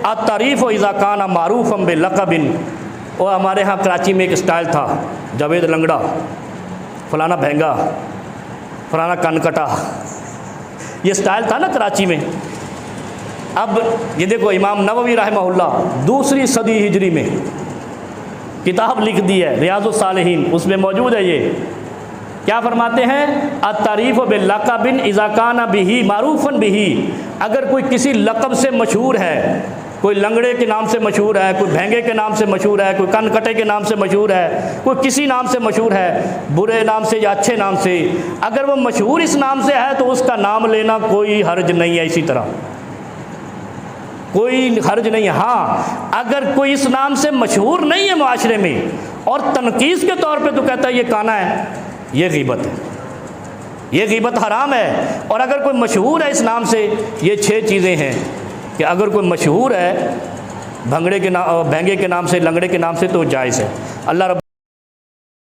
التعریف و اذا کان معروفا بلقب، اور ہمارے ہاں کراچی میں ایک اسٹائل تھا، جاوید لنگڑا، فلانا بھینگا، فلانا کن کٹا، یہ اسٹائل تھا نا کراچی میں۔ اب یہ دیکھو امام نووی رحمہ اللہ 2 صدی ہجری میں کتاب لکھ دی ہے ریاض الصالحین، اس میں موجود ہے یہ کیا فرماتے ہیں؟ التعریف باللقب اذا کان بہ معروفا بہ، اگر کوئی کسی لقب سے مشہور ہے، کوئی لنگڑے کے نام سے مشہور ہے، کوئی بھینگے کے نام سے مشہور ہے، کوئی کن کٹے کے نام سے مشہور ہے، کوئی کسی نام سے مشہور ہے، برے نام سے یا اچھے نام سے، اگر وہ مشہور اس نام سے ہے تو اس کا نام لینا کوئی حرج نہیں ہے، اسی طرح کوئی حرج نہیں ہے۔ ہاں اگر کوئی اس نام سے مشہور نہیں ہے معاشرے میں اور تنقیص کے طور پہ تو کہتا ہے یہ کانا ہے، یہ غیبت ہے، یہ غیبت حرام ہے۔ اور اگر کوئی مشہور ہے اس نام سے، یہ 6 چیزیں ہیں کہ اگر کوئی مشہور ہے بھنگڑے کے نام، بھینگے کے نام سے، لنگڑے کے نام سے، تو جائز ہے۔ اللہ رب